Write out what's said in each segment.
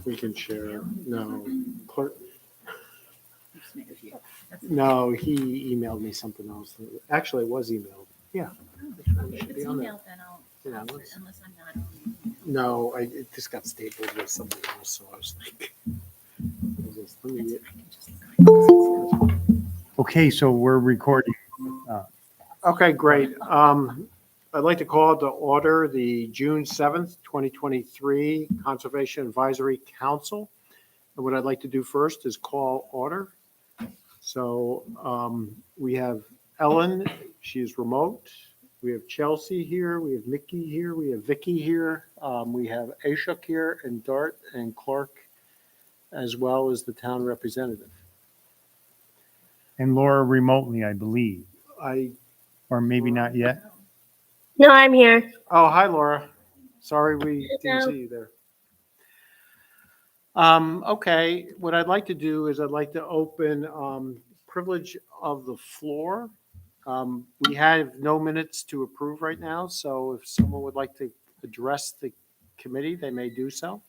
We can share. No, clerk. No, he emailed me something else. Actually, it was emailed. Yeah. If Should it's be on there. emailed, then I'll, Yeah, unless I'm not. No, it just got stapled with something else, so I was like. Let me- Okay, so we're recording. Okay, great. I'd like to call to order the June 7th, 2023 Conservation Advisory Council. And what I'd like to do first is call order. So we have Ellen, she is remote. We have Chelsea here, we have Mickey here, we have Vicky here. We have Ashok here and Dart and Clark, as well as the town representative. And Laura remotely, I believe, I, or maybe not yet. No, I'm here. oh, hi Laura. Sorry we didn't Hello. see you there. Okay, what I'd like to do is I'd like to open privilege of the floor. We have no minutes to approve right now, so if someone would like to address the committee, they may do so.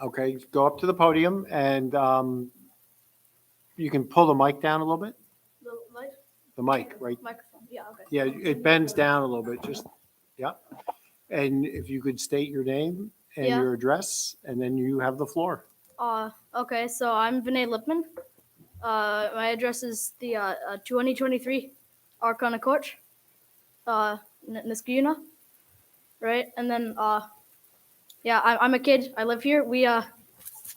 Okay, go up to the podium and you can pull the mic down a little bit. The mic, right? Microphone. Yeah. Okay. Yeah, it bends down a little bit, just, yeah. And if you could state your name and Yeah. your address, and then you have the floor. Okay. So I'm Vinay Lipman. My address is the 2023 Arcana Court, Niskayuna, right? And then yeah, I'm a kid. I live here.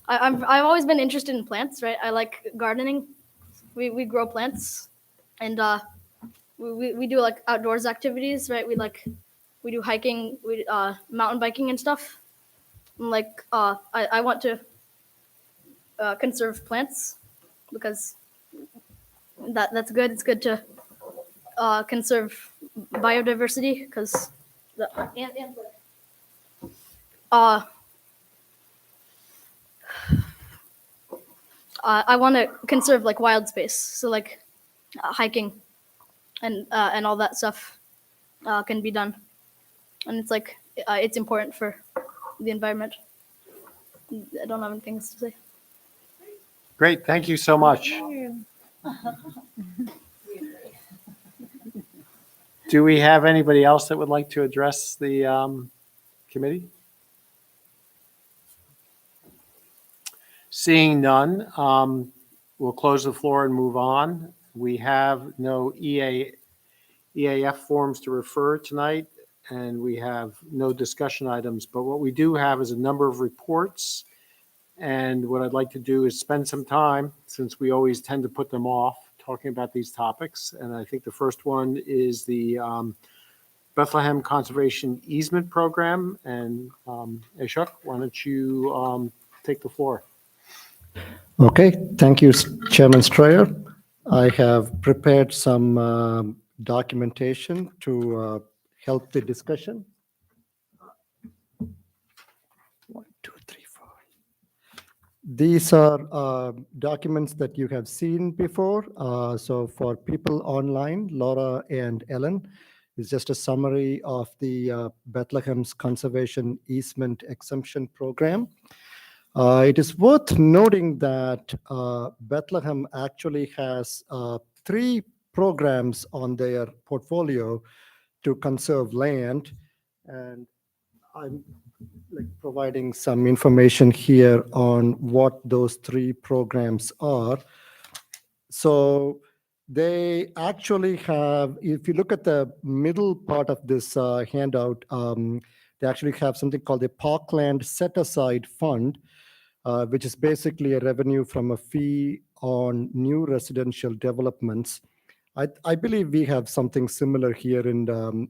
I've always been interested in plants, right? I like gardening. We grow plants, and we do like outdoors activities, right? We do hiking, we mountain biking and stuff. And like I want to conserve plants because that's good. It's good to conserve biodiversity because I want to conserve like wild space, so like hiking and all that stuff can be done, and it's like it's important for the environment. I don't have anything else to say. Great, thank you so much. Do we have anybody else that would like to address the committee? Seeing none, we'll close the floor and move on. We have no EAF forms to refer tonight, and we have no discussion items. But what we do have is a number of reports. And what I'd like to do is spend some time, since we always tend to put them off, talking about these topics. And I think the first one is the Bethlehem Conservation Easement Program. And Ashok, why don't you take the floor? Okay, thank you, Chairman Strayer. I have prepared some documentation to help the discussion. 1, 2, 3, 4. These are documents that you have seen before. So for people online, Laura and Ellen, is just a summary of the Bethlehem's Conservation Easement Exemption Program. It is worth noting that Bethlehem actually has 3 programs on their portfolio to conserve land, and I'm providing some information here on what those 3 programs are. So they actually have, if you look at the middle part of this handout, they actually have something called the Parkland Set Aside Fund, which is basically a revenue from a fee on new residential developments. I believe we have something similar here in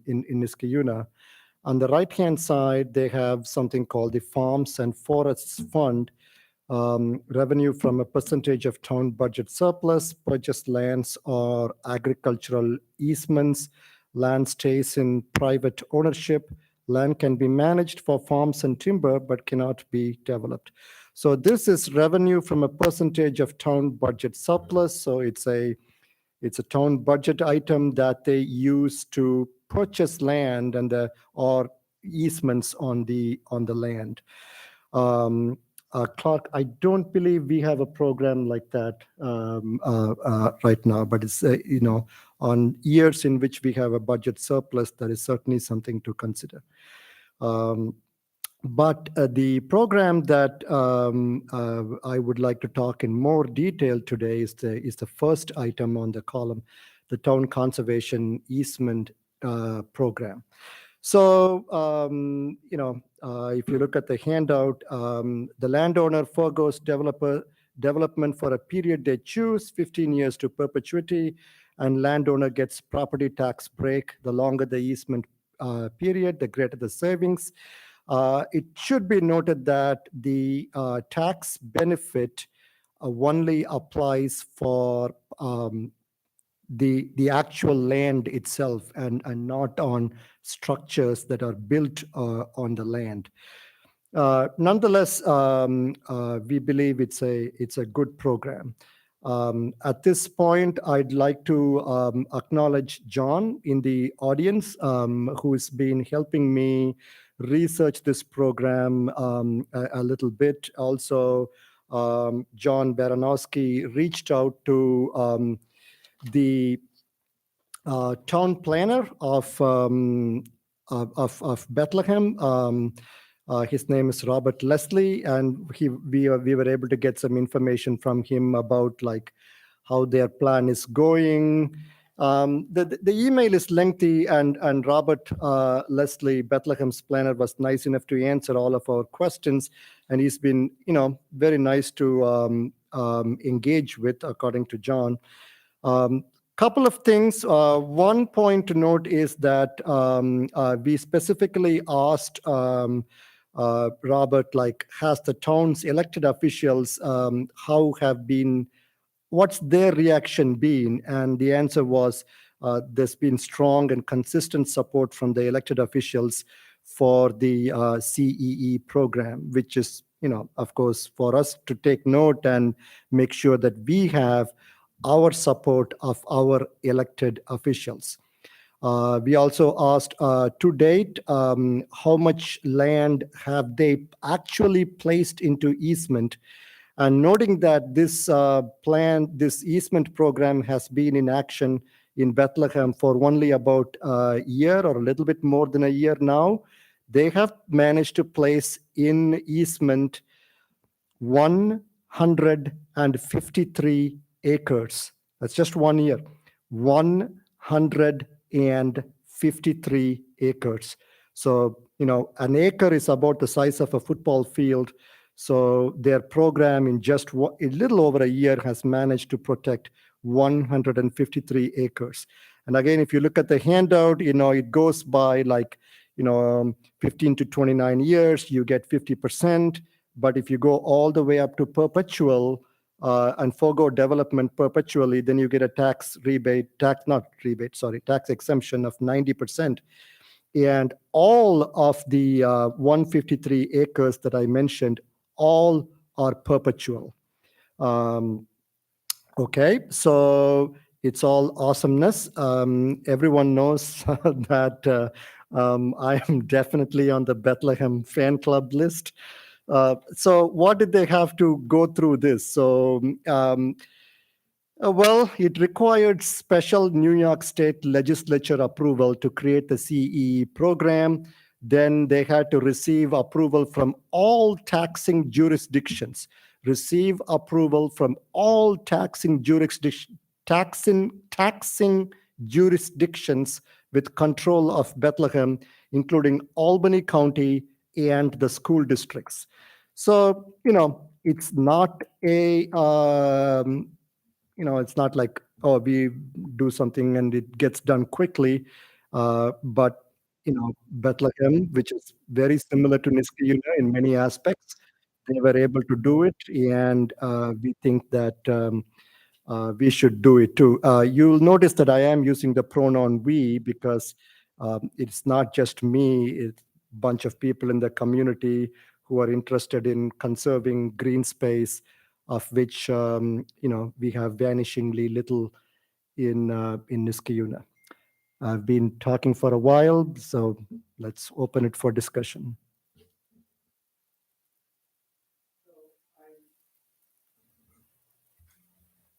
Niskayuna. On the right-hand side, they have something called the Farms and Forests Fund, revenue from a percentage of town budget surplus, purchased lands or agricultural easements, land stays in private ownership, land can be managed for farms and timber but cannot be developed. So this is revenue from a percentage of town budget surplus. So it's a town budget item that they use to purchase land and or easements on the land. Clark, I don't believe we have a program like that right now, but it's on years in which we have a budget surplus, that is certainly something to consider. But the program that I would like to talk in more detail today is the first item on the column, the Town Conservation Easement Program. So, if you look at the handout, the landowner forgoes development for a period they choose, 15 years to perpetuity, and landowner gets property tax break. The longer the easement period, the greater the savings. It should be noted that the tax benefit only applies for the actual land itself and not on structures that are built on the land. Nonetheless, we believe it's a good program. At this point, I'd like to acknowledge John in the audience, who's been helping me research this program a little bit. Also, John Baranowski reached out to the town planner of Bethlehem. His name is Robert Leslie, and we were able to get some information from him about like how their plan is going. The email is lengthy, and Robert Leslie, Bethlehem's planner, was nice enough to answer all of our questions, and he's been very nice to engage with, according to John. Couple of things. One point to note is that we specifically asked Robert, like, has the town's elected officials, what's their reaction been? And the answer was there's been strong and consistent support from the elected officials for the CEE program, which is, of course, for us to take note and make sure that we have our support of our elected officials. We also asked to date, how much land have they actually placed into easement? And noting that this easement program has been in action in Bethlehem for only about a year or a little bit more than a year now, they have managed to place in easement 153 acres. That's just 1 year. 153 acres. So, an acre is about the size of a football field. So their program in just a little over a year has managed to protect 153 acres. And again, if you look at the handout, it goes by 15 to 29 years, you get 50%. But if you go all the way up to perpetual and forgo development perpetually, then you get a tax exemption of 90%. And all of the 153 acres that I mentioned, all are perpetual. Okay, so it's all awesomeness. Everyone knows that I am definitely on the Bethlehem fan club list. So what did they have to go through this? So, well, it required special New York State legislature approval to create the CEE program. Then they had to receive approval from all taxing jurisdictions. Receive approval from all taxing jurisdictions with control of Bethlehem, including Albany County and the school districts. So, it's not it's not like, oh, we do something and it gets done quickly. But, Bethlehem, which is very similar to Niskayuna in many aspects, they were able to do it. And we think that we should do it too. You'll notice that I am using the pronoun we because it's not just me, it's a bunch of people in the community who are interested in conserving green space, of which we have vanishingly little in Niskayuna. I've been talking for a while, so let's open it for discussion.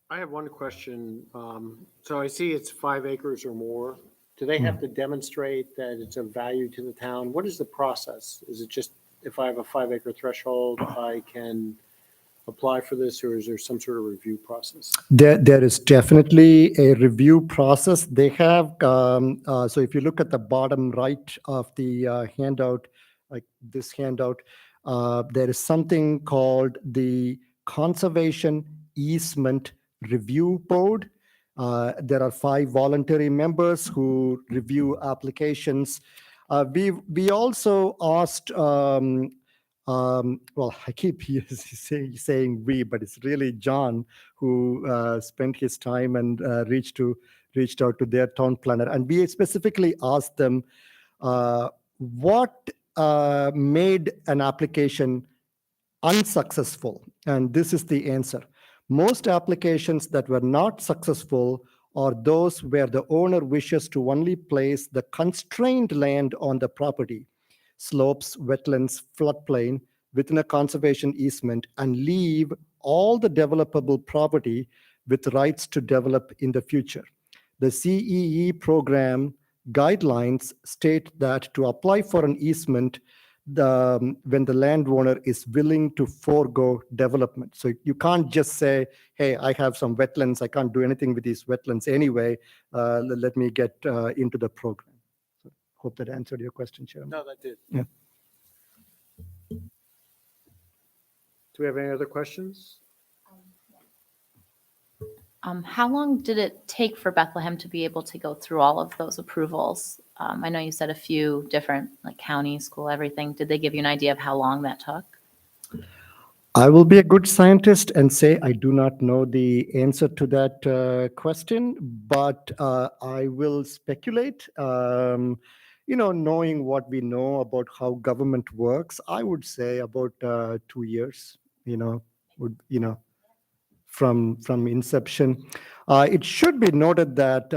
I have one question. So I see it's 5 acres or more. Do they have to demonstrate that it's of value to the town? What is the process? Is it just if I have a 5 acre threshold, I can apply for this, or is there some sort of review process? There is definitely a review process. They have, so if you look at the bottom right of the handout, like this handout, there is something called the Conservation Easement Review Board. There are 5 voluntary members who review applications. We also asked, well, I keep saying we, but it's really John who spent his time and reached out to their town planner, and we specifically asked them what made an application unsuccessful, and this is the answer. Most applications that were not successful are those where the owner wishes to only place the constrained land on the property, slopes, wetlands, floodplain, within a conservation easement, and leave all the developable property with rights to develop in the future. The CEE program guidelines state that to apply for an easement, when the landowner is willing to forego development. So you can't just say, hey, I have some wetlands, I can't do anything with these wetlands anyway, let me get into the program. So hope that answered your question, Chairman. No, that did. Yeah. Do we have any other questions? How long did it take for Bethlehem to be able to go through all of those approvals? I know you said a few different, like county, school, everything. Did they give you an idea of how long that took? I will be a good scientist and say I do not know the answer to that question, but I will speculate. Knowing what we know about how government works, I would say about 2 years. From inception. It should be noted that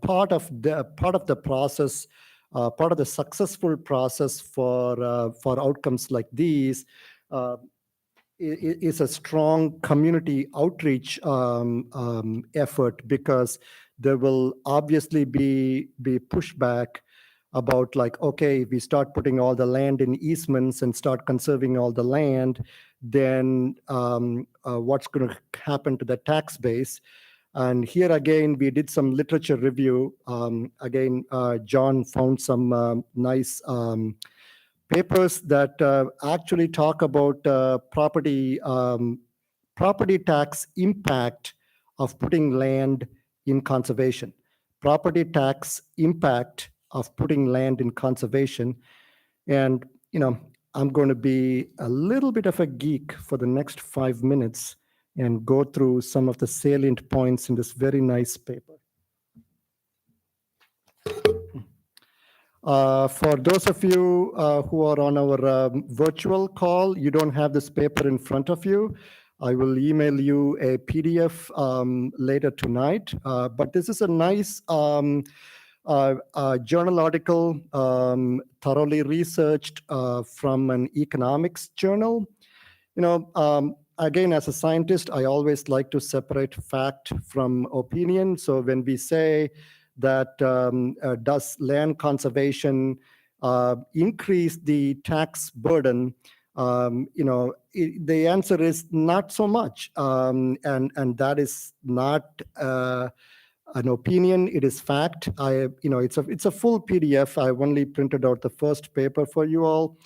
part of the process, part of the successful process for outcomes like these is a strong community outreach effort, because there will obviously be pushback about like, okay, if we start putting all the land in easements and start conserving all the land, then what's going to happen to the tax base? And here again, we did some literature review. John found some nice papers that actually talk about property tax impact of putting land in conservation. Property tax impact of putting land in conservation. And, I'm going to be a little bit of a geek for the next 5 minutes and go through some of the salient points in this very nice paper. For those of you who are on our virtual call, you don't have this paper in front of you. I will email you a PDF later tonight. But this is a nice journal article, thoroughly researched from an economics journal. Again, as a scientist, I always like to separate fact from opinion. So when we say that does land conservation increase the tax burden, the answer is not so much, and that is not an opinion. It is fact. It's a full PDF. I only printed out the first paper for you all.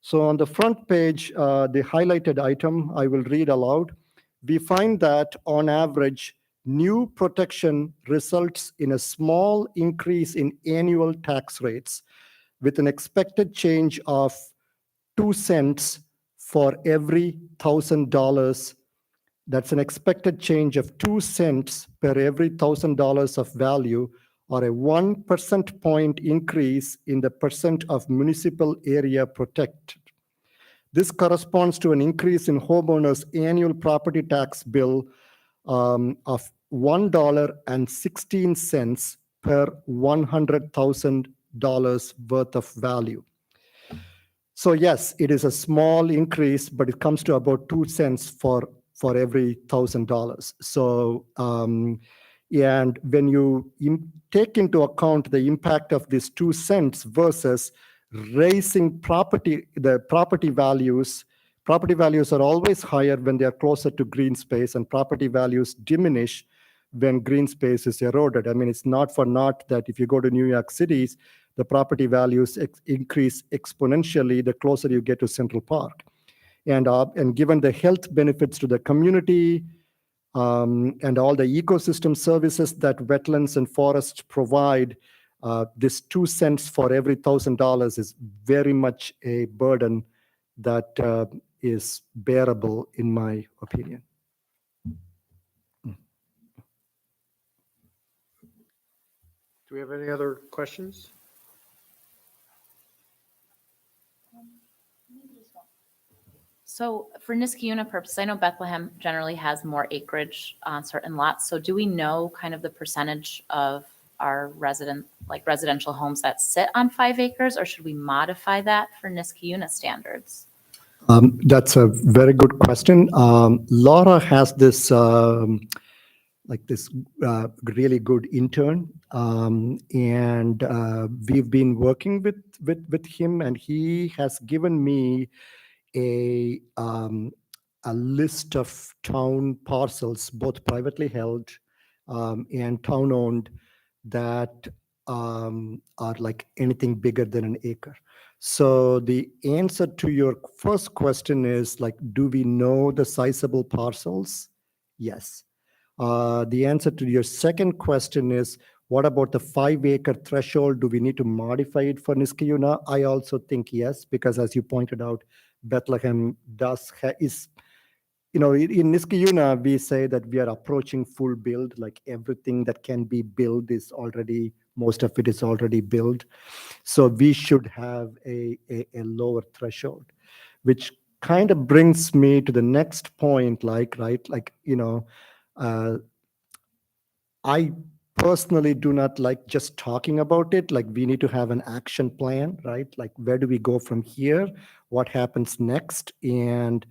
So on the front page, the highlighted item, I will read aloud. We find that on average, new protection results in a small increase in annual tax rates, with an expected change of 2 cents for every $1,000. That's an expected change of 2 cents per every $1,000 of value, or a 1 percentage point increase in the percent of municipal area protected. This corresponds to an increase in homeowners' annual property tax bill of $1.16 per $100,000 worth of value. So yes, it is a small increase, but it comes to about 2 cents for every $1,000. So, and when you take into account the impact of this 2 cents versus raising the property values are always higher when they are closer to green space, and property values diminish when green space is eroded. I mean, it's not for naught that if you go to New York City, the property values increase exponentially the closer you get to Central Park. And given the health benefits to the community, and all the ecosystem services that wetlands and forests provide, this 2 cents for every $1,000 is very much a burden that is bearable, in my opinion. Do we have any other questions? So for Niskayuna purposes, I know Bethlehem generally has more acreage on certain lots. So do we know kind of the percentage of our residential homes that sit on 5 acres, or should we modify that for Niskayuna standards? That's a very good question. Laura has this really good intern, and we've been working with him, and he has given me a list of town parcels, both privately held and town owned, that are like anything bigger than an acre. So the answer to your first question is, like, do we know the sizable parcels? Yes. The answer to your second question is, what about the 5-acre threshold? Do we need to modify it for Niskayuna? I also think yes, because as you pointed out, Bethlehem is, in Niskayuna, we say that we are approaching full build, like everything that can be built is already, most of it is already built. So we should have a lower threshold, which kind of brings me to the next point, I personally do not like just talking about it. Like, we need to have an action plan, right? Like, where do we go from here? What happens next? And,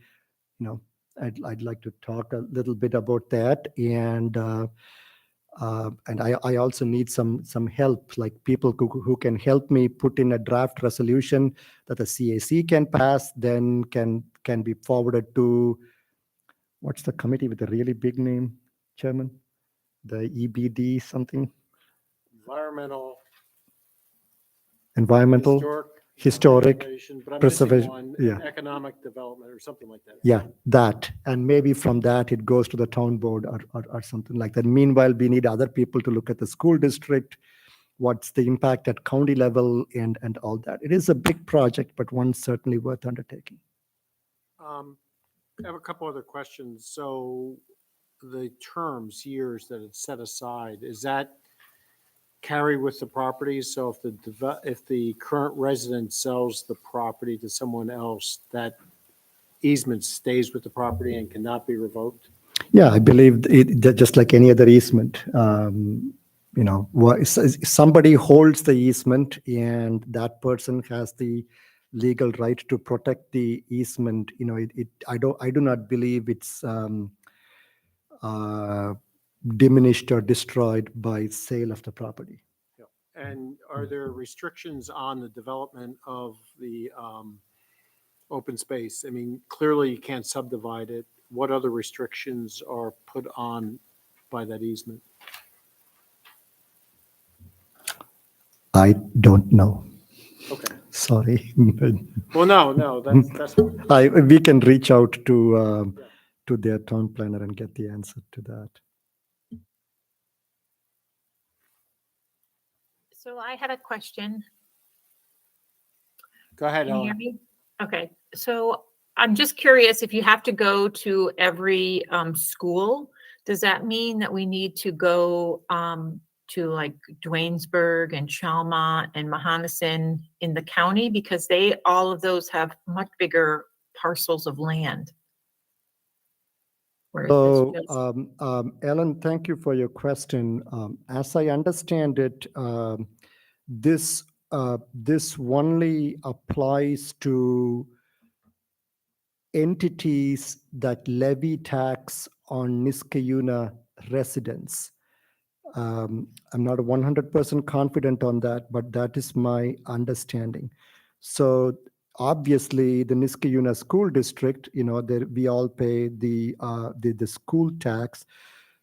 I'd like to talk a little bit about that. And I also need some help, like people who can help me put in a draft resolution that the CAC can pass, then can be forwarded to, what's the committee with a really big name, Chairman? The EBD something? Environmental, historic, preservation, but I'm preservation, missing one, yeah. economic development or something like that. Yeah, that. And maybe from that, it goes to the town board or something like that. Meanwhile, we need other people to look at the school district, what's the impact at county level, and all that. It is a big project, but one certainly worth undertaking. I have a couple other questions. So the years that it's set aside, is that carry with the property? So if the current resident sells the property to someone else, that easement stays with the property and cannot be revoked? Yeah, I believe just like any other easement. Somebody holds the easement, and that person has the legal right to protect the easement. I do not believe it's diminished or destroyed by sale of the property. And are there restrictions on the development of the open space? I mean, clearly you can't subdivide it. What other restrictions are put on by that easement? I don't know. Okay. Sorry. Well, no, that's fine. We can reach out to their town planner and get the answer to that. So I had a question. Go ahead, Can you hear Ellen. me? Okay, so I'm just curious, if you have to go to every school, does that mean that we need to go to like Duanesburg and Chalmont and Mohonasen in the county? Because all of those have much bigger parcels of land. Or is this So, just- Ellen, thank you for your question. As I understand it, this this only applies to entities that levy tax on Niskayuna residents. I'm not 100% confident on that, but that is my understanding. So obviously, the Niskayuna School District, we all pay the school tax.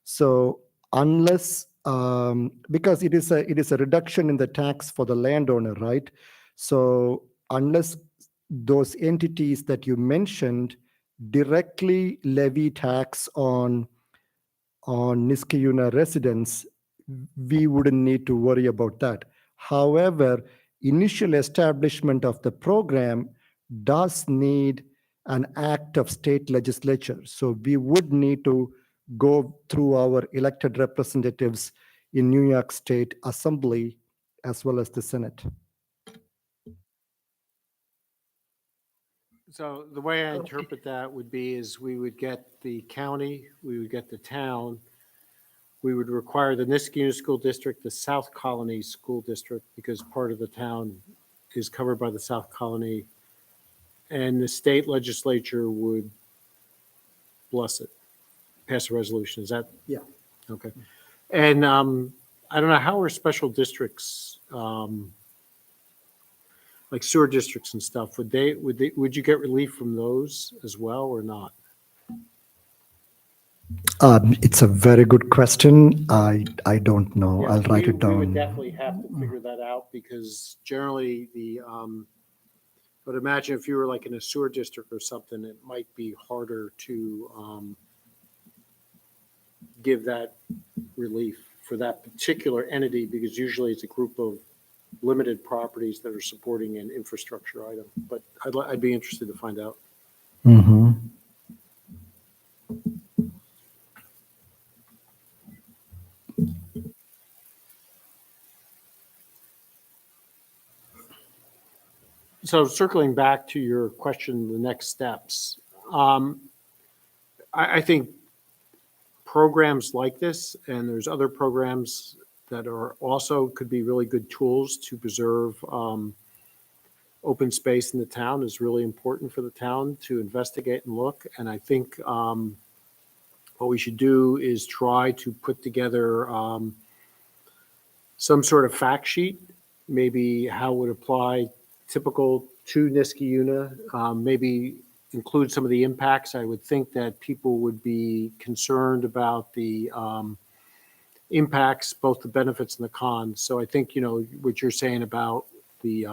So unless because it is a reduction in the tax for the landowner, right? So unless those entities that you mentioned directly levy tax on Niskayuna residents, we wouldn't need to worry about that. However, initial establishment of the program does need an act of state legislature. So we would need to go through our elected representatives in New York State Assembly as well as the Senate. So the way I interpret that would be is we would get the county, we would get the town, we would require the Niskayuna School District, the South Colony School District, because part of the town is covered by the South Colony, and the state legislature would bless it, pass a resolution. Is that? Yeah. Okay. And I don't know, how are special districts, like sewer districts and stuff, would you get relief from those as well or not? It's a very good question. I don't know. Yeah, I'll write it We would down. definitely have to figure that out because generally but imagine if you were like in a sewer district or something, it might be harder to give that relief for that particular entity because usually it's a group of limited properties that are supporting an infrastructure item. But I'd be interested to find out. Mm-hmm. So circling back to your question, the next steps. I think programs like this, and there's other programs that are also could be really good tools to preserve open space in the town is really important for the town to investigate and look. And I think what we should do is try to put together some sort of fact sheet, maybe how it would apply typical to Niskayuna, maybe include some of the impacts. I would think that people would be concerned about the impacts, both the benefits and the cons. So I think, what you're saying about the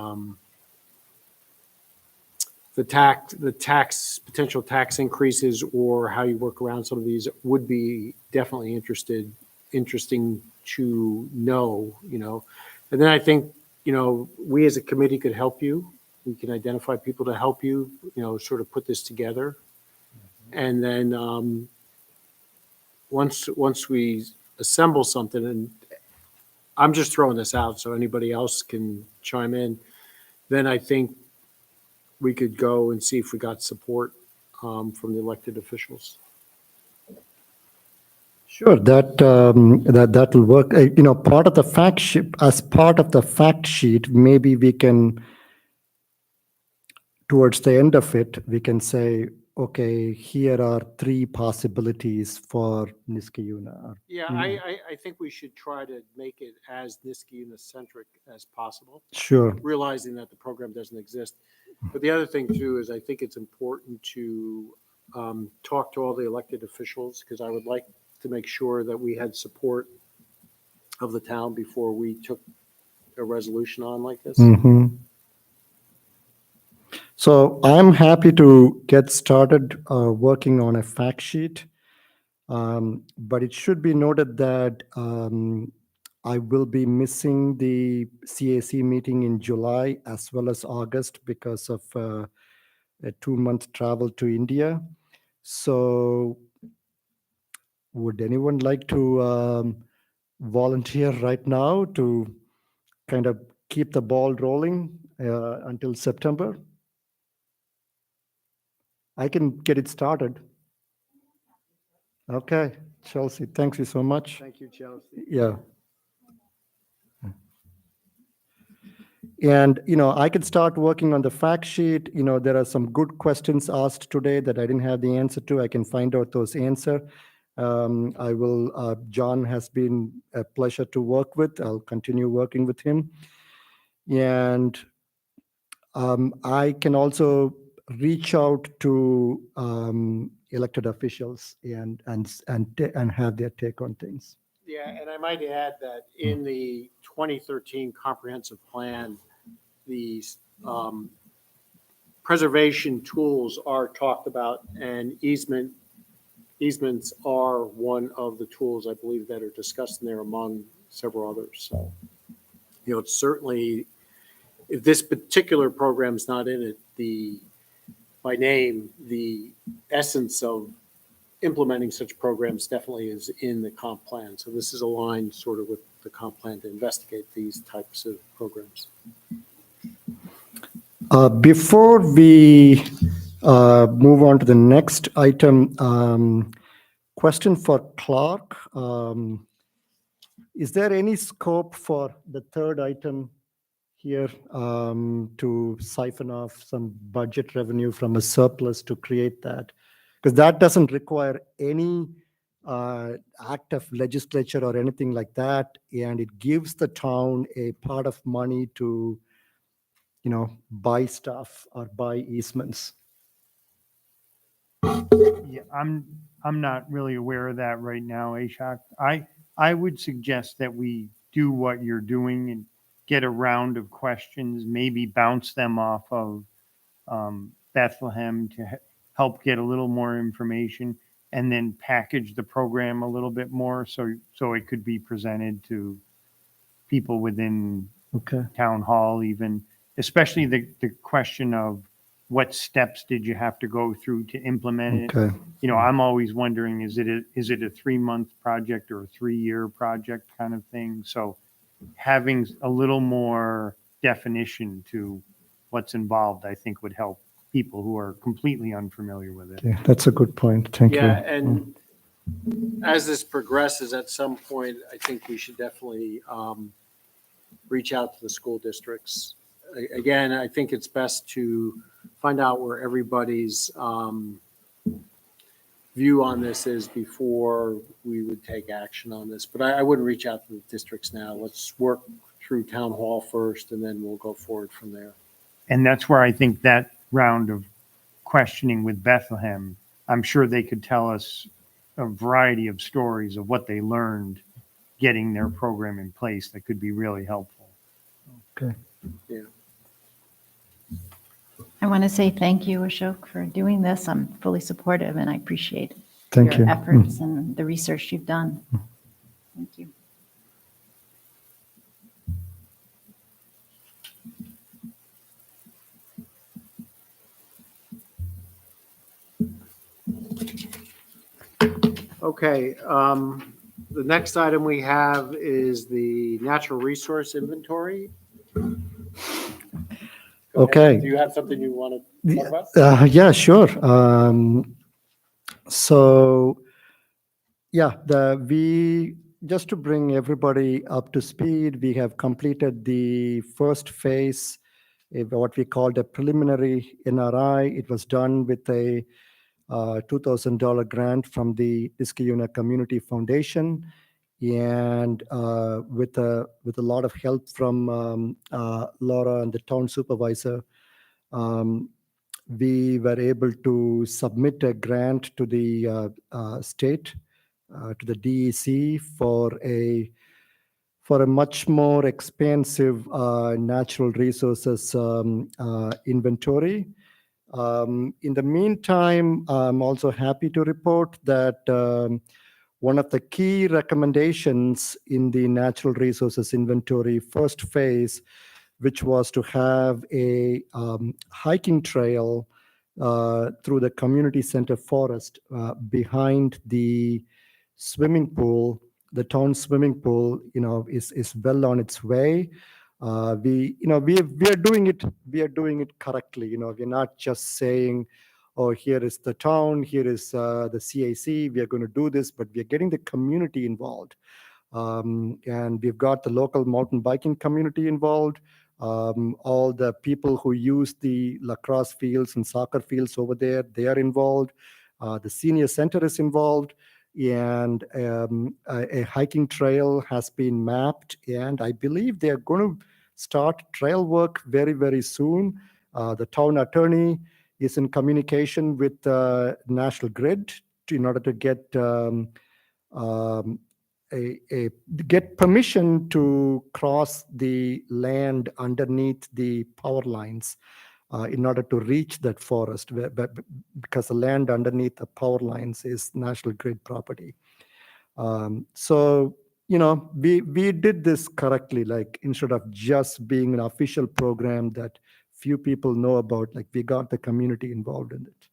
potential tax increases or how you work around some of these would be definitely interesting to know, And then I think, we as a committee could help you. We can identify people to help you, sort of put this together. And then once we assemble something, and I'm just throwing this out so anybody else can chime in, then I think we could go and see if we got support from the elected officials. Sure, that will work. Part of the fact sheet, as part of the fact sheet, maybe we can, towards the end of it, we can say, okay, here are 3 possibilities for Niskayuna. Yeah, I think we should try to make it as Niskayuna centric as possible, Sure. realizing that the program doesn't exist. But the other thing too is I think it's important to talk to all the elected officials because I would like to make sure that we had support of the town before we took a resolution on like this. Mm-hmm. So I'm happy to get started working on a fact sheet, but it should be noted that I will be missing the CAC meeting in July as well as August because of a 2-month travel to India. So would anyone like to volunteer right now to kind of keep the ball rolling until September? I can get it started. Okay, Chelsea, thank you so much. Thank you, Chelsea. Yeah. And, I could start working on the fact sheet. There are some good questions asked today that I didn't have the answer to. I can find out those answer. John has been a pleasure to work with. I'll continue working with him. And I can also reach out to elected officials and have their take on things. Yeah, and I might add that in the 2013 comprehensive plan, these preservation tools are talked about, and easements are one of the tools, I believe, that are discussed in there among several others. So, it's certainly, if this particular program's not in it, by name, the essence of implementing such programs definitely is in the comp plan. So this is aligned sort of with the comp plan to investigate these types of programs. Before we move on to the next item, question for Clark. Is there any scope for the third item here to siphon off some budget revenue from a surplus to create that? Because that doesn't require any act of legislature or anything like that, and it gives the town a pot of money to buy stuff or buy easements. Yeah, I'm not really aware of that right now, Ashok. I would suggest that we do what you're doing and get a round of questions, maybe bounce them off of Bethlehem to help get a little more information, and then package the program a little bit more so it could be presented to people within Okay. town hall, even, especially the question of what steps did you have to go through to implement it? Okay. I'm always wondering, is it a 3-month project or a 3-year project kind of thing? So having a little more definition to what's involved, I think would help people who are completely unfamiliar with it. Okay, that's a good point. Thank Yeah, you. and as this progresses, at some point, I think we should definitely reach out to the school districts. Again, I think it's best to find out where everybody's view on this is before we would take action on this. But I wouldn't reach out to the districts now. Let's work through town hall first, and then we'll go forward from there. And that's where I think that round of questioning with Bethlehem, I'm sure they could tell us a variety of stories of what they learned getting their program in place that could be really helpful. Okay. Yeah. I want to say thank you, Ashok, for doing this. I'm fully supportive and I appreciate Thank your you. efforts and the research you've done. Thank you. Okay, the next item we have is the natural resource inventory. Okay. Do you have something you want to talk about? Yeah, sure. So, yeah, just to bring everybody up to speed, we have completed the first phase, what we called a preliminary NRI. It was done with a $2,000 grant from the Niskayuna Community Foundation, and with a lot of help from Laura and the town supervisor, we were able to submit a grant to the state, to the DEC for a much more expansive natural resources inventory. In the meantime, I'm also happy to report that one of the key recommendations in the natural resources inventory first phase, which was to have a hiking trail through the community center forest behind the swimming pool, the town swimming pool, is well on its way. We are doing it correctly. We're not just saying, oh, here is the town, here is the CAC, we are going to do this, but we are getting the community involved. And we've got the local mountain biking community involved. All the people who use the lacrosse fields and soccer fields over there, they are involved. The senior center is involved, and a hiking trail has been mapped, and I believe they are going to start trail work very, very soon. The town attorney is in communication with National Grid in order to get get permission to cross the land underneath the power lines in order to reach that forest, because the land underneath the power lines is National Grid property. So, we did this correctly, like instead of just being an official program that few people know about, like we got the community involved in it.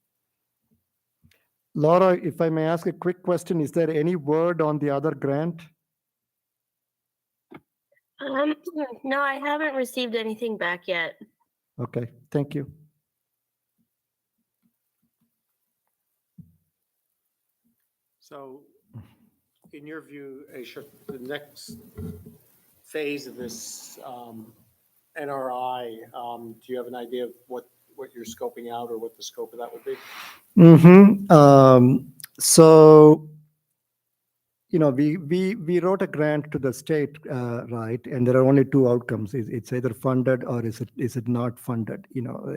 Laura, if I may ask a quick question, is there any word on the other grant? No, I haven't received anything back yet. Okay, thank you. So in your view, Ashok, the next phase of this NRI, do you have an idea of what you're scoping out or what the scope of that would be? So, we wrote a grant to the state, right? And there are only two outcomes. It's either funded or is it not funded?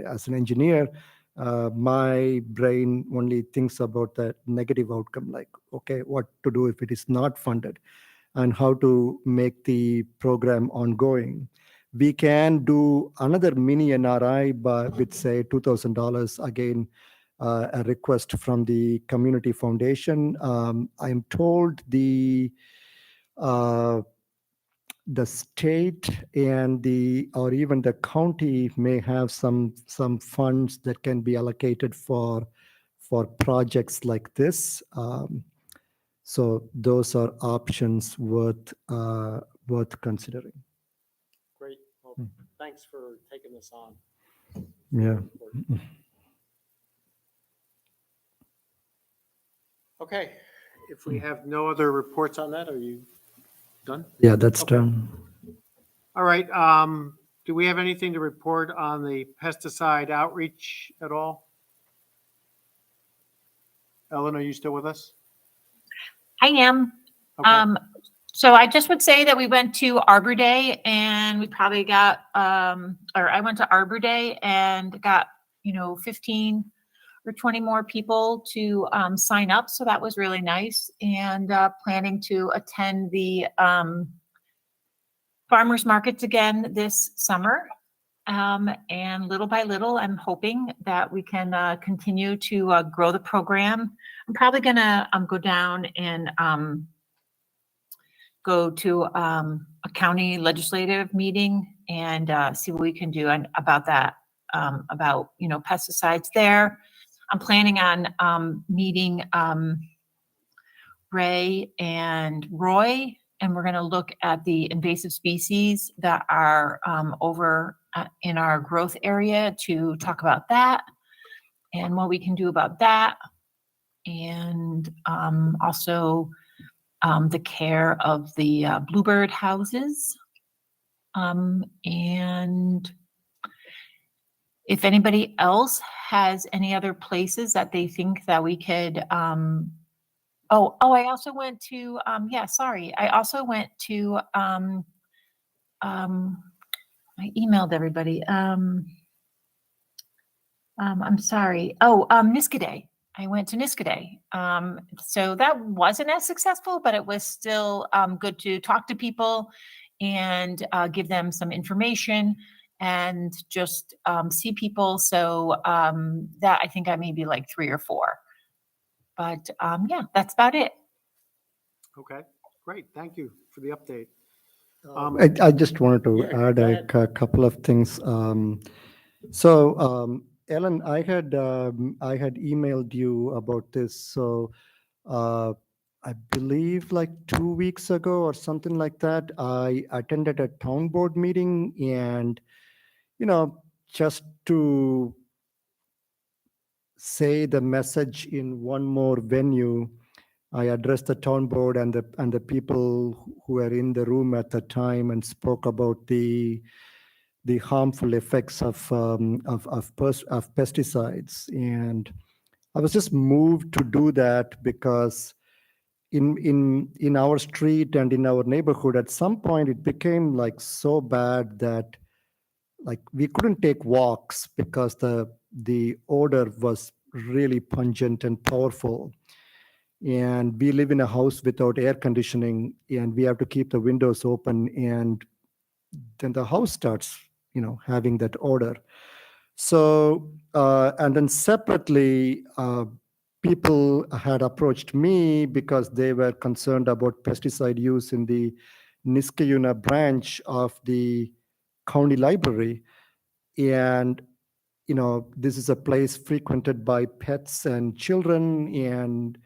As an engineer, my brain only thinks about the negative outcome, like, okay, what to do if it is not funded and how to make the program ongoing. We can do another mini NRI with, say, $2,000, again, a request from the community foundation. I'm told the state and or even the county may have some funds that can be allocated for projects like this. So those are options worth considering. Great. Well, thanks for taking this on. Yeah. Okay. If we have no other reports on that, are you done? Yeah, that's Okay. done. All right. Do we have anything to report on the pesticide outreach at all? Ellen, are you still with us? I am. Okay. So I just would say that we went to Arbor Day and we probably got, or I went to Arbor Day and got, 15 or 20 more people to sign up. So that was really nice, and planning to attend the farmers markets again this summer. And little by little, I'm hoping that we can continue to grow the program. I'm probably gonna go down and go to a county legislative meeting and see what we can do about that, about, pesticides there. I'm planning on meeting Ray and Roy, and we're going to look at the invasive species that are over in our growth area to talk about that and what we can do about that. And also the care of the bluebird houses. And if anybody else has any other places that they think that we could, I also went to, I also went to, I emailed everybody. I'm sorry. Niskaday. I went to Niskaday. So that wasn't as successful, but it was still good to talk to people and give them some information and just see people. So that I think I may be like 3 or 4. But that's about it. Okay, great. Thank you for the update. I just wanted to Yeah, add go a ahead. couple of things. Ellen, I had emailed you about this. So I believe like 2 weeks ago or something like that, I attended a town board meeting, and just to say the message in one more venue. I addressed the town board and the people who were in the room at the time and spoke about the harmful effects of pesticides. And I was just moved to do that because in our street and in our neighborhood, at some point it became like so bad that like we couldn't take walks because the odor was really pungent and powerful. And we live in a house without air conditioning, and we have to keep the windows open, and then the house starts, having that odor. So, and then separately, people had approached me because they were concerned about pesticide use in the Niskayuna branch of the county library. And, this is a place frequented by pets and children, and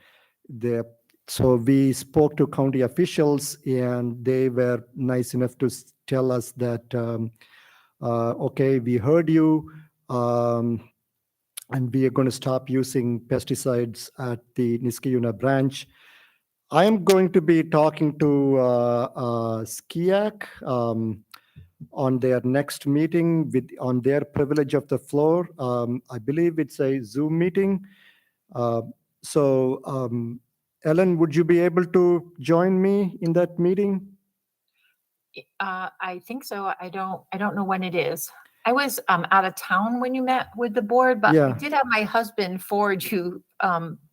so we spoke to county officials, and they were nice enough to tell us that, okay, we heard you, and we are going to stop using pesticides at the Niskayuna branch. I am going to be talking to SKIAC on their next meeting on their privilege of the floor. I believe it's a Zoom meeting. So, Ellen, would you be able to join me in that meeting? I think so. I don't know when it is. I was out of town when you met with the board, but I Yeah. did have my husband forward you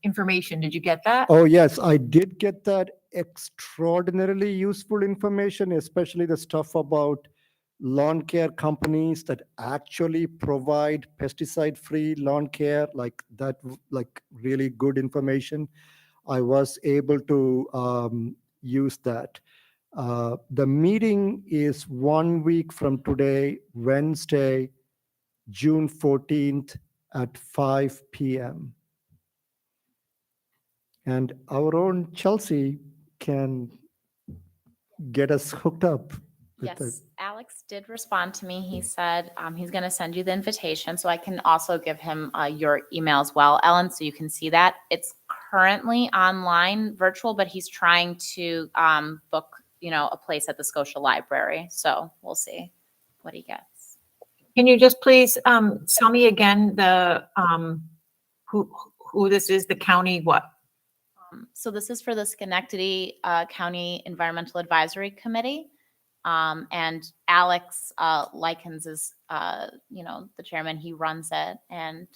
information. Did you get that? Oh, yes, I did get that extraordinarily useful information, especially the stuff about lawn care companies that actually provide pesticide-free lawn care, like that, like really good information. I was able to use that. The meeting is 1 week from today, Wednesday, June 14th at 5 p.m. And our own Chelsea can get us hooked up. with the- Yes, Alex did respond to me. He said he's going to send you the invitation, so I can also give him your email as well, Ellen, so you can see that. It's currently online, virtual, but he's trying to book, a place at the Scotia Library. So we'll see what he gets. Can you just please tell me again the who this is, the county what? So this is for the Schenectady County Environmental Advisory Committee. And Alex Likens is, the chairman. He runs it, and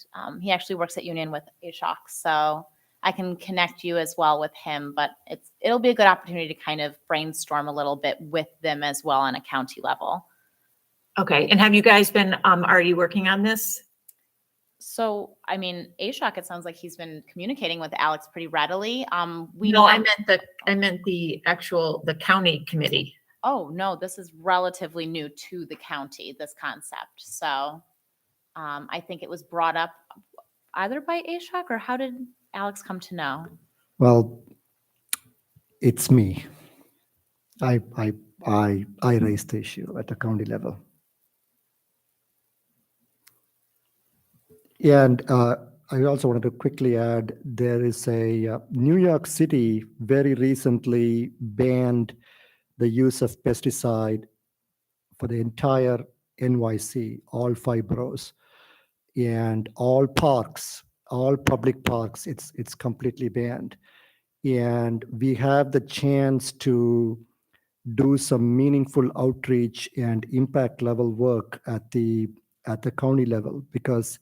he actually works at Union with ASHOC. So I can connect you as well with him, but it'll be a good opportunity to kind of brainstorm a little bit with them as well on a county level. Okay, and have you guys been already working on this? So, I mean, ASHOC, it sounds like he's been communicating with Alex pretty readily. No, I meant the actual county committee. Oh, no, this is relatively new to the county, this concept. So I think it was brought up either by ASHOC, or how did Alex come to know? Well, it's me. I raised the issue at the county level. And I also wanted to quickly add, there is a New York City very recently banned the use of pesticide for the entire NYC, all 5 boroughs, and all parks, all public parks. It's completely banned. And we have the chance to do some meaningful outreach and impact level work at the county level, because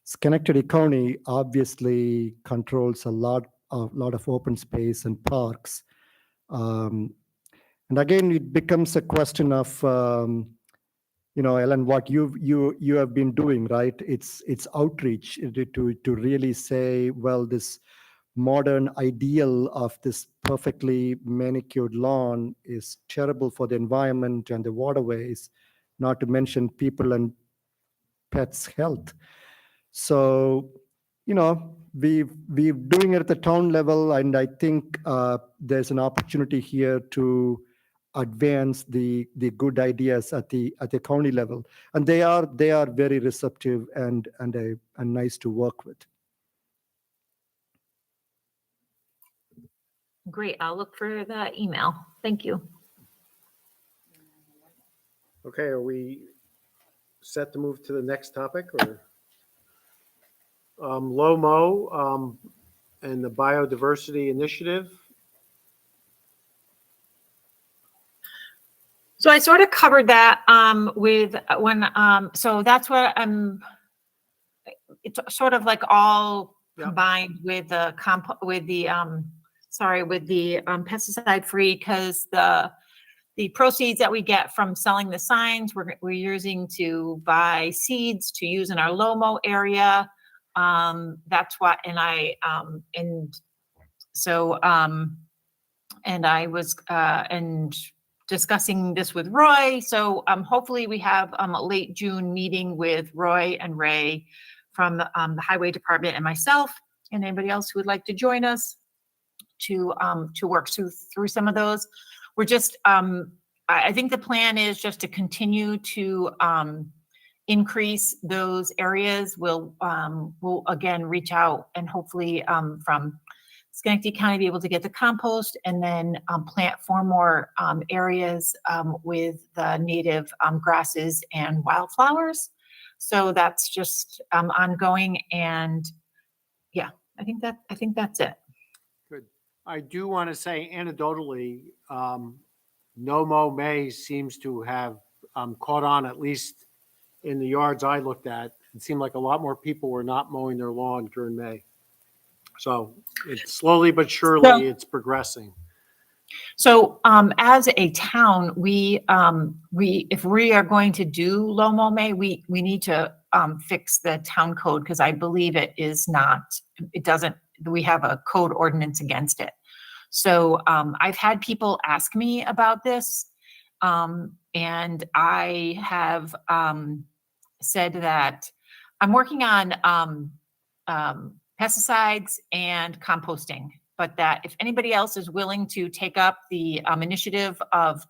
Schenectady County obviously controls a lot of open space and parks. And again, it becomes a question of, Ellen, what you have been doing, right? It's outreach to really say, well, this modern ideal of this perfectly manicured lawn is terrible for the environment and the waterways, not to mention people and pets' health. So, we're doing it at the town level, and I think there's an opportunity here to advance the good ideas at the county level, and they are very receptive and nice to work with. Great. I'll look for the email. Thank you. Okay, are we set to move to the next topic or? LOMO, and the Biodiversity Initiative. So I sort of covered that so that's what it's sort of like all Yep. combined with the pesticide free, because the proceeds that we get from selling the signs, we're using to buy seeds to use in our Lomo area. That's what, and I was discussing this with Roy. So hopefully we have a late June meeting with Roy and Ray from the Highway Department and myself, and anybody else who would like to join us to work through some of those. We're just, I think the plan is just to continue to increase those areas. We'll again reach out and hopefully from Schenectady County be able to get the compost, and then plant 4 more areas with the native grasses and wildflowers. So that's just ongoing, and yeah, I think that's it. Good. I do want to say anecdotally, No Mow May seems to have caught on, at least in the yards I looked at. It seemed like a lot more people were not mowing their lawn during May. So it's slowly but surely it's progressing. So as a town, we if we are going to do Lomo May, we need to fix the town code, because I believe we have a code ordinance against it. So I've had people ask me about this, and I have said that I'm working on pesticides and composting, but that if anybody else is willing to take up the initiative of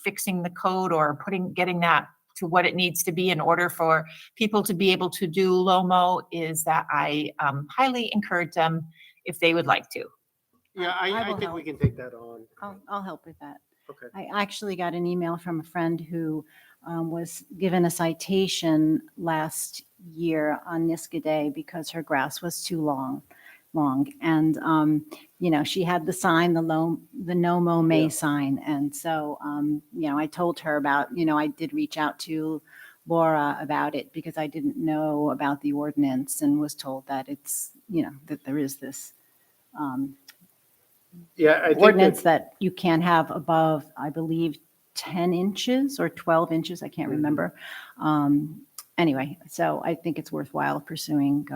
fixing the code or getting that to what it needs to be in order for people to be able to do Lomo, is that I highly encourage them if they would like to. Yeah, I I will think we help. can take that on. I'll help with that. Okay. I actually got an email from a friend who was given a citation last year on Niska Day because her grass was too long. And, she had the sign, the No Mow May Yeah. sign. And so, I told her about, I did reach out to Laura about it because I didn't know about the ordinance and was told that it's, that there is this Yeah, I think ordinance that you can't have above, I believe, 10 inches or 12 inches. I can't Mhm. remember. Anyway, so I think it's worthwhile pursuing,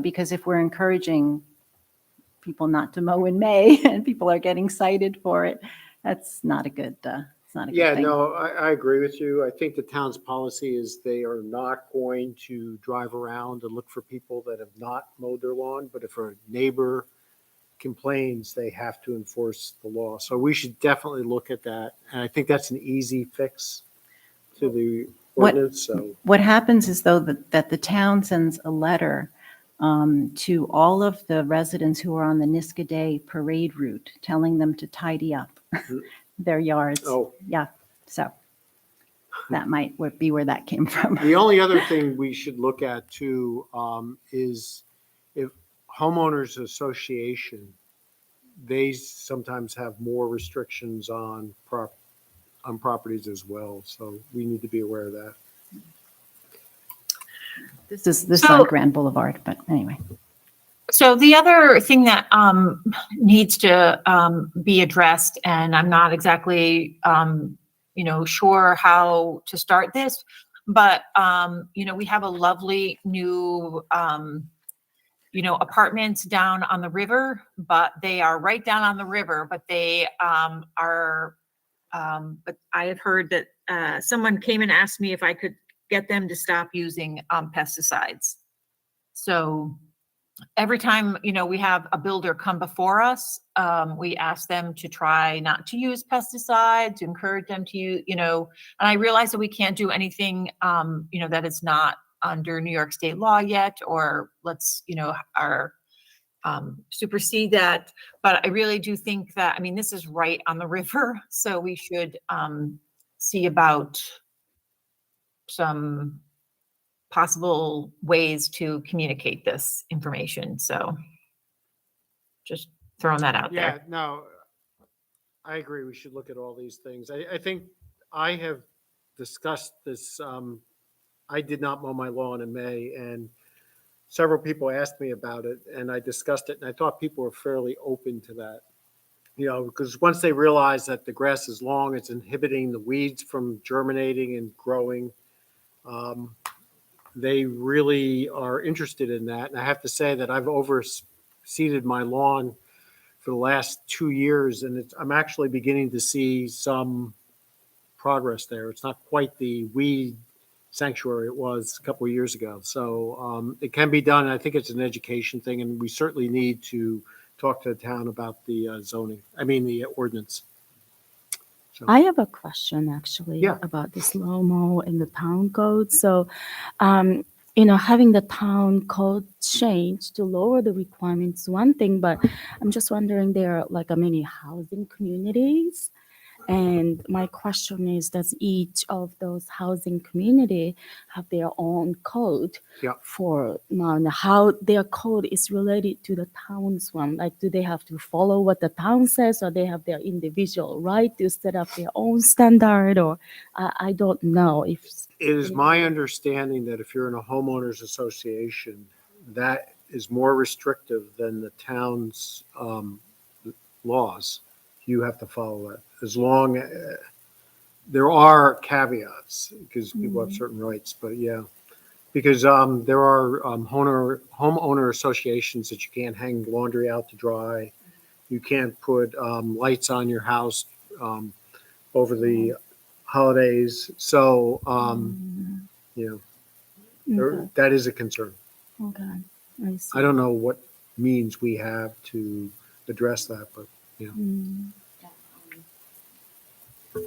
because if we're encouraging people not to mow in May and people are getting cited for it, that's not a good, it's not a Yeah, good thing. no, I agree with you. I think the town's policy is they are not going to drive around and look for people that have not mowed their lawn, but if a neighbor complains, they have to enforce the law. So we should definitely look at that. And I think that's an easy fix to the ordinance, so. What happens is though that the town sends a letter to all of the residents who are on the Niska Day parade route, telling them to tidy up their yards. Oh, Yeah, so that might be where that came from. the only other thing we should look at too is if homeowners association, they sometimes have more restrictions on properties as well. So we need to be aware of that. This is So- on Grand Boulevard, but anyway. So the other thing that needs to be addressed, and I'm not exactly sure how to start this, but we have a lovely new apartments down on the river, but they are right down on the river, but they are but I have heard that someone came and asked me if I could get them to stop using pesticides. So every time, we have a builder come before us, we ask them to try not to use pesticides, to encourage them to use, and I realize that we can't do anything, that is not under New York state law yet, or our supersede that. But I really do think that, I mean, this is right on the river, so we should see about some possible ways to communicate this information. So just throwing that out Yeah, there. no, I agree. We should look at all these things. I think I have discussed this. I did not mow my lawn in May, and several people asked me about it, and I discussed it, and I thought people were fairly open to that. You know, because once they realize that the grass is long, it's inhibiting the weeds from germinating and growing. They really are interested in that. And I have to say that I've overseeded my lawn for the last 2 years, and I'm actually beginning to see some progress there. It's not quite the weed sanctuary it was a couple of years ago. So it can be done. I think it's an education thing, and we certainly need to talk to the town about the the ordinance. So, I have a question actually Yeah. about the slow-mo and the town code. So, having the town code change to lower the requirements is one thing, but I'm just wondering there are like many housing communities. And my question is, does each of those housing community have their own code Yeah. for how their code is related to the town's one? Like, do they have to follow what the town says, or they have their individual right to set up their own standard? Or I don't know if it is my understanding that if you're in a homeowners association, that is more restrictive than the town's laws. You have to follow that. As long there are caveats because people have certain rights, but yeah, because there are homeowner associations that you can't hang laundry out to dry. You can't put lights on your house over the holidays. So Okay. that is a concern. Okay. I see. I don't know what means we have to address that, but Mm.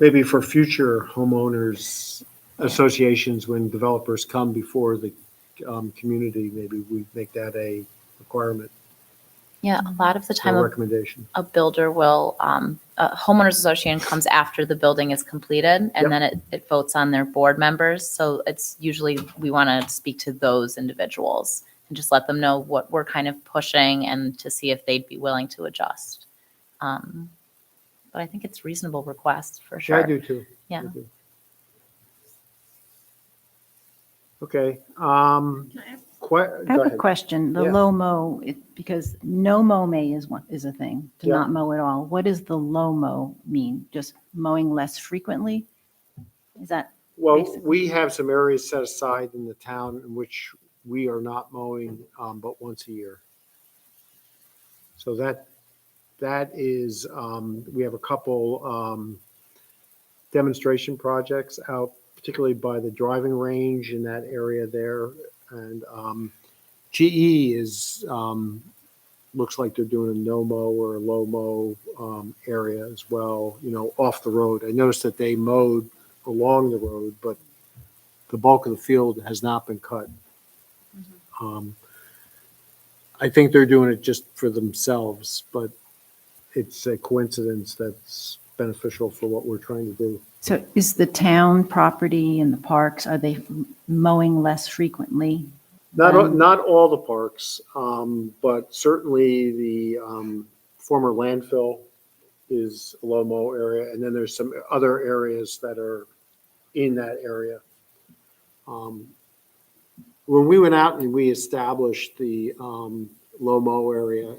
maybe for future homeowners associations, when developers come before the community, maybe we make that a requirement Yeah, a lot of the time or a recommendation. builder will, a homeowners association comes after the building is completed, and Yep. then it votes on their board members. So it's usually, we want to speak to those individuals and just let them know what we're kind of pushing and to see if they'd be willing to adjust. But I think it's reasonable request for Yeah, sure. I do too. Yeah. I do. Okay. I have a question. The Yeah. low mow, because no mow May is a thing, to Yeah. not mow at all. What does the low mow mean? Just mowing less frequently? Is that, Well, basically. we have some areas set aside in the town in which we are not mowing but once a year. So that is, we have a couple demonstration projects out, particularly by the driving range in that area there. And GE is, looks like they're doing a no mow or a low mow area as well, off the road. I noticed that they mowed along the road, but the bulk of the field has not been cut. I think they're doing it just for themselves, but it's a coincidence that's beneficial for what we're trying to do. so is the town property and the parks, are they mowing less frequently? Not all the parks, but certainly the former landfill is a low mow area, and then there's some other areas that are in that area. When we went out and we established the low mow area,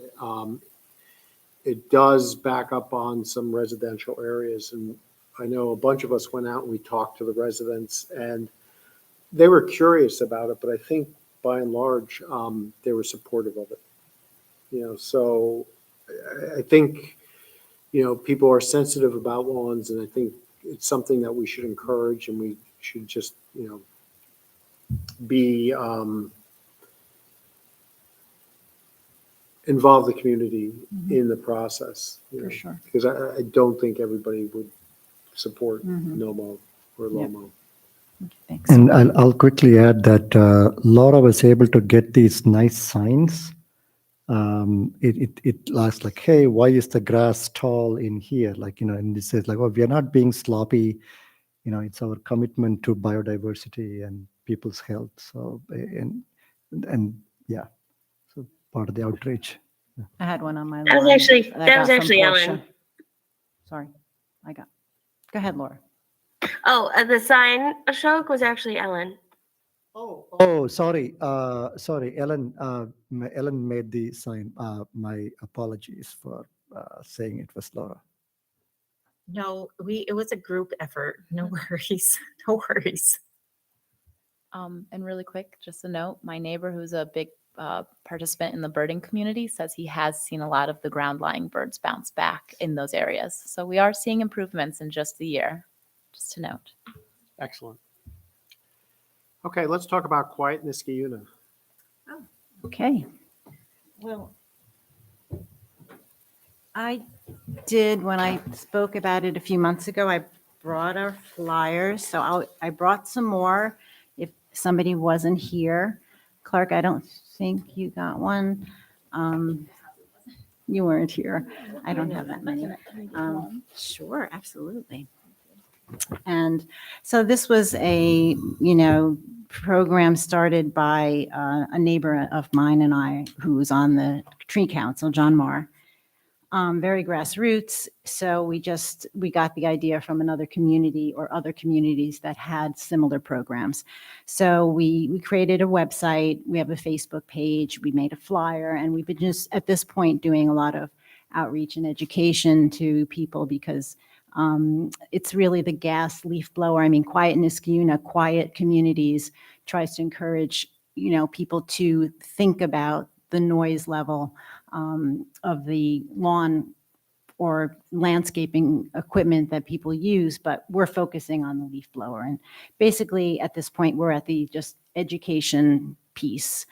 it does back up on some residential areas, and I know a bunch of us went out and we talked to the residents, and they were curious about it, but I think by and large, they were supportive of it. So I think, people are sensitive about lawns, and I think it's something that we should encourage, and we should just, be, involve the community in the process. For sure. Because I don't think everybody would support Mhm. no mow or low Yep. mow. Thanks. And I'll quickly add that Laura was able to get these nice signs it asks like, hey, why is the grass tall in here? Like, and it says like, oh, we are not being sloppy. It's our commitment to biodiversity and people's health. So, and yeah, so part of the outreach. I had one on my That was lawn actually- I that was got from actually Portia. Ellen. Sorry, go ahead, Laura. Oh, the sign, Ashok, was actually Ellen. Oh, sorry. Sorry, Ellen. Ellen made the sign. My apologies for saying it was Laura. No, it was a group effort. No worries. No worries. And really quick, just a note, my neighbor who's a big participant in the birding community says he has seen a lot of the ground lying birds bounce back in those areas. So we are seeing improvements in just the year, just to note. Excellent. Okay, let's talk about Quiet Niskayuna. Okay. Well, I did, when I spoke about it a few months ago, I brought our flyers. So I brought some more if somebody wasn't here. Clark, I don't think you got one. You weren't here. I don't have that many. Sure, absolutely. And so this was a, program started by a neighbor of mine and I who was on the tree council, John Marr. Very grassroots. So we got the idea from another community or other communities that had similar programs. So we created a website. We have a Facebook page. We made a flyer, and we've been just at this point doing a lot of outreach and education to people because it's really the gas leaf blower. I mean, Quiet Niskayuna, Quiet Communities tries to encourage, people to think about the noise level of the lawn or landscaping equipment that people use, but we're focusing on the leaf blower. And basically at this point, we're at the just education piece.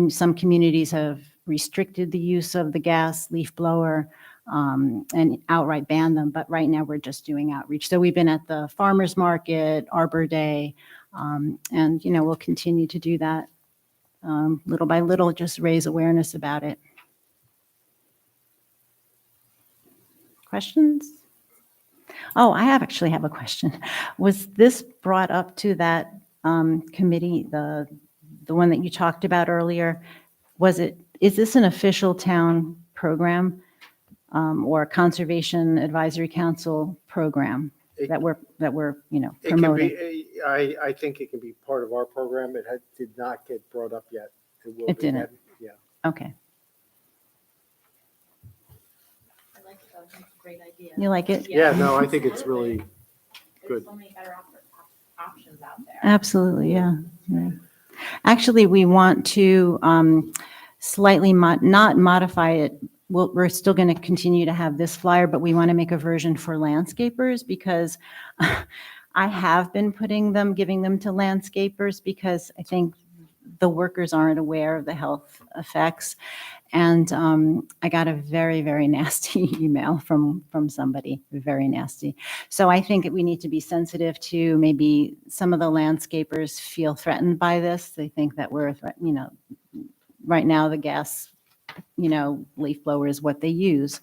Some communities have restricted the use of the gas leaf blower and outright banned them, but right now we're just doing outreach. So we've been at the farmers market, Arbor Day, and we'll continue to do that little by little, just raise awareness about it. Questions? Oh, I actually have a question. Was this brought up to that committee, the one that you talked about earlier? Is this an official town program or a Conservation Advisory Council program that we're It can promoting? be, I think it can be part of our program. It did not get brought up yet. Will It be. didn't. Yeah. Okay. I like it, though. I think it's a great idea. You like it? Yeah, no, I think it's really good. There's so many better options out there. Absolutely, yeah. Yeah. Actually, we want to slightly not modify it. We're still going to continue to have this flyer, but we want to make a version for landscapers because I have been giving them to landscapers because I think the workers aren't aware of the health effects. And I got a very, very nasty email from somebody, very nasty. So I think we need to be sensitive to maybe some of the landscapers feel threatened by this. They think that we're, right now the gas, leaf blower is what they use.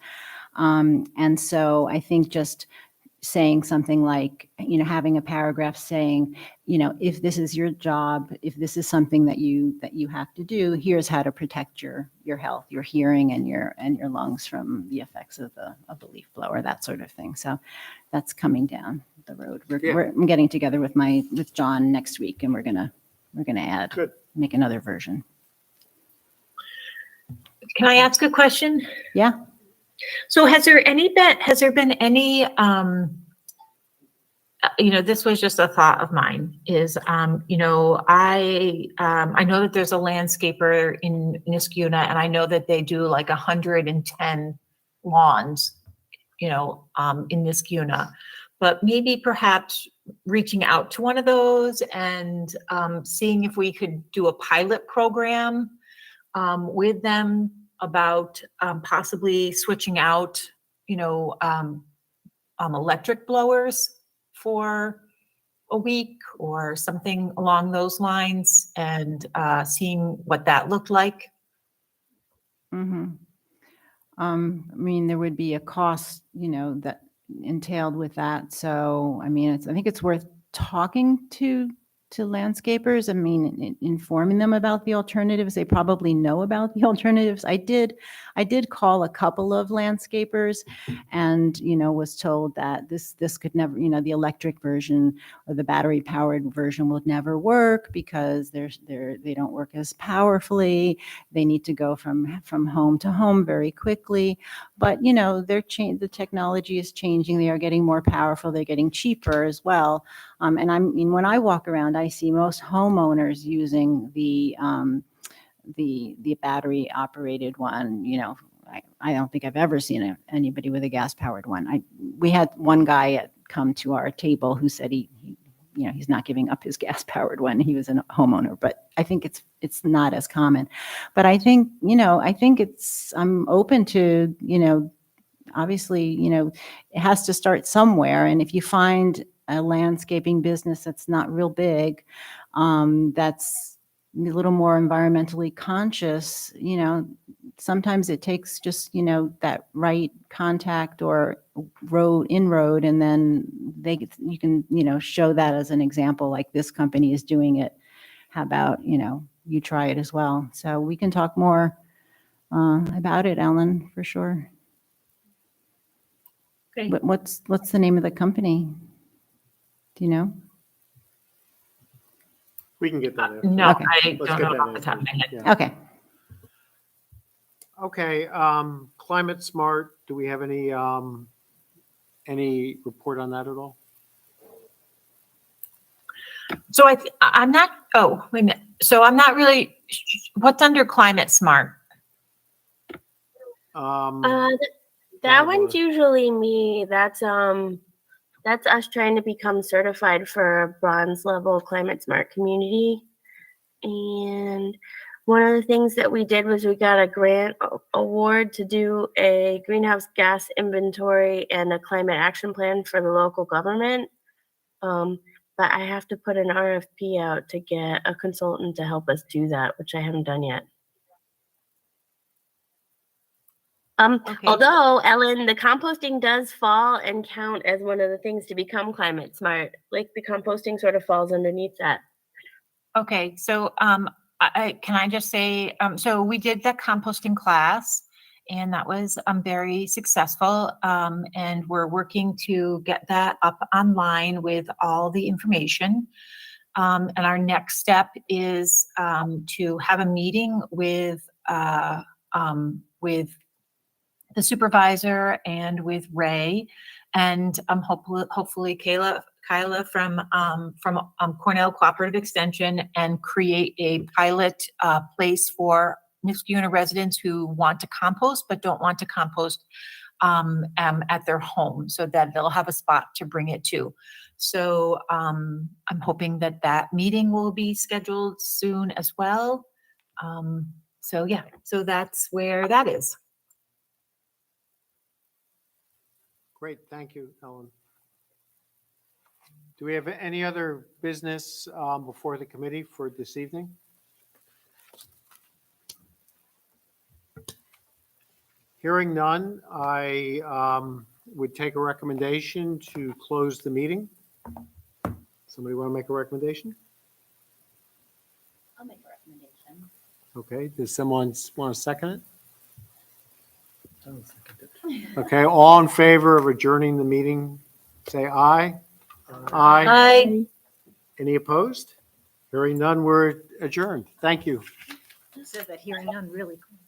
And so I think just saying something like, having a paragraph saying, if this is your job, if this is something that you have to do, here's how to protect your health, your hearing and your lungs from the effects of the leaf blower, that sort of thing. So that's coming down the road. I'm getting together with John next week, and we're gonna make another version. Can I ask a question? Yeah. So has there been any, this was just a thought of mine is, I know that there's a landscaper in Niskayuna, and I know that they do like 110 lawns, in Niskayuna, but maybe perhaps reaching out to one of those and seeing if we could do a pilot program with them about possibly switching out, electric blowers for a week or something along those lines and seeing what that looked like. Mhm. I mean, there would be a cost, that entailed with that. So, I mean, I think it's worth talking to landscapers. I mean, informing them about the alternatives. They probably know about the alternatives. I did call a couple of landscapers and, was told that this could never, the electric version or the battery powered version will never work because they don't work as powerfully. They need to go from home to home very quickly. But, the technology is changing. They are getting more powerful. They're getting cheaper as well. And I mean, when I walk around, I see most homeowners using the battery operated one. I don't think I've ever seen anybody with a gas powered one. We had one guy come to our table who said he's not giving up his gas powered one. He was a homeowner, but I think it's not as common. But I think I'm open to, obviously, it has to start somewhere. And if you find a landscaping business that's not real big, that's a little more environmentally conscious, sometimes it takes just, that right contact or inroad, and then you can, show that as an example, like this company is doing it. How about, you try it as well. So we can talk more about it, Ellen, for sure. Okay. But what's the name of the company? Do you know? We can get that. after. No, Okay. I Let's don't get know that off the top of my head. Yeah. Okay. Okay, Climate Smart, do we have any report on that at all? So I'm not, oh, wait a minute. So I'm not really, what's under Climate Smart? Um, That one's Barbara. usually me. That's us trying to become certified for a bronze level climate smart community. And one of the things that we did was we got a grant award to do a greenhouse gas inventory and a climate action plan for the local government. But I have to put an RFP out to get a consultant to help us do that, which I haven't done yet. Okay. Although, Ellen, the composting does fall and count as one of the things to become climate smart. Like the composting sort of falls underneath that. Okay, so can I just say, so we did the composting class and that was very successful. And we're working to get that up online with all the information. And our next step is to have a meeting with the supervisor and with Ray, and hopefully Kyla from Cornell Cooperative Extension, and create a pilot place for Niskayuna residents who want to compost but don't want to compost at their home, so that they'll have a spot to bring it to. So I'm hoping that meeting will be scheduled soon as well. So yeah, so that's where that is. Great, thank you, Ellen. Do we have any other business before the committee for this evening? Hearing none, I would take a recommendation to close the meeting. Somebody want to make a recommendation? I'll make a recommendation. Okay, does someone want to second it? Okay, all in favor of adjourning the meeting, say aye. Aye. Bye. Any opposed? Hearing none, we're adjourned. Thank you. Says that hearing none really quick.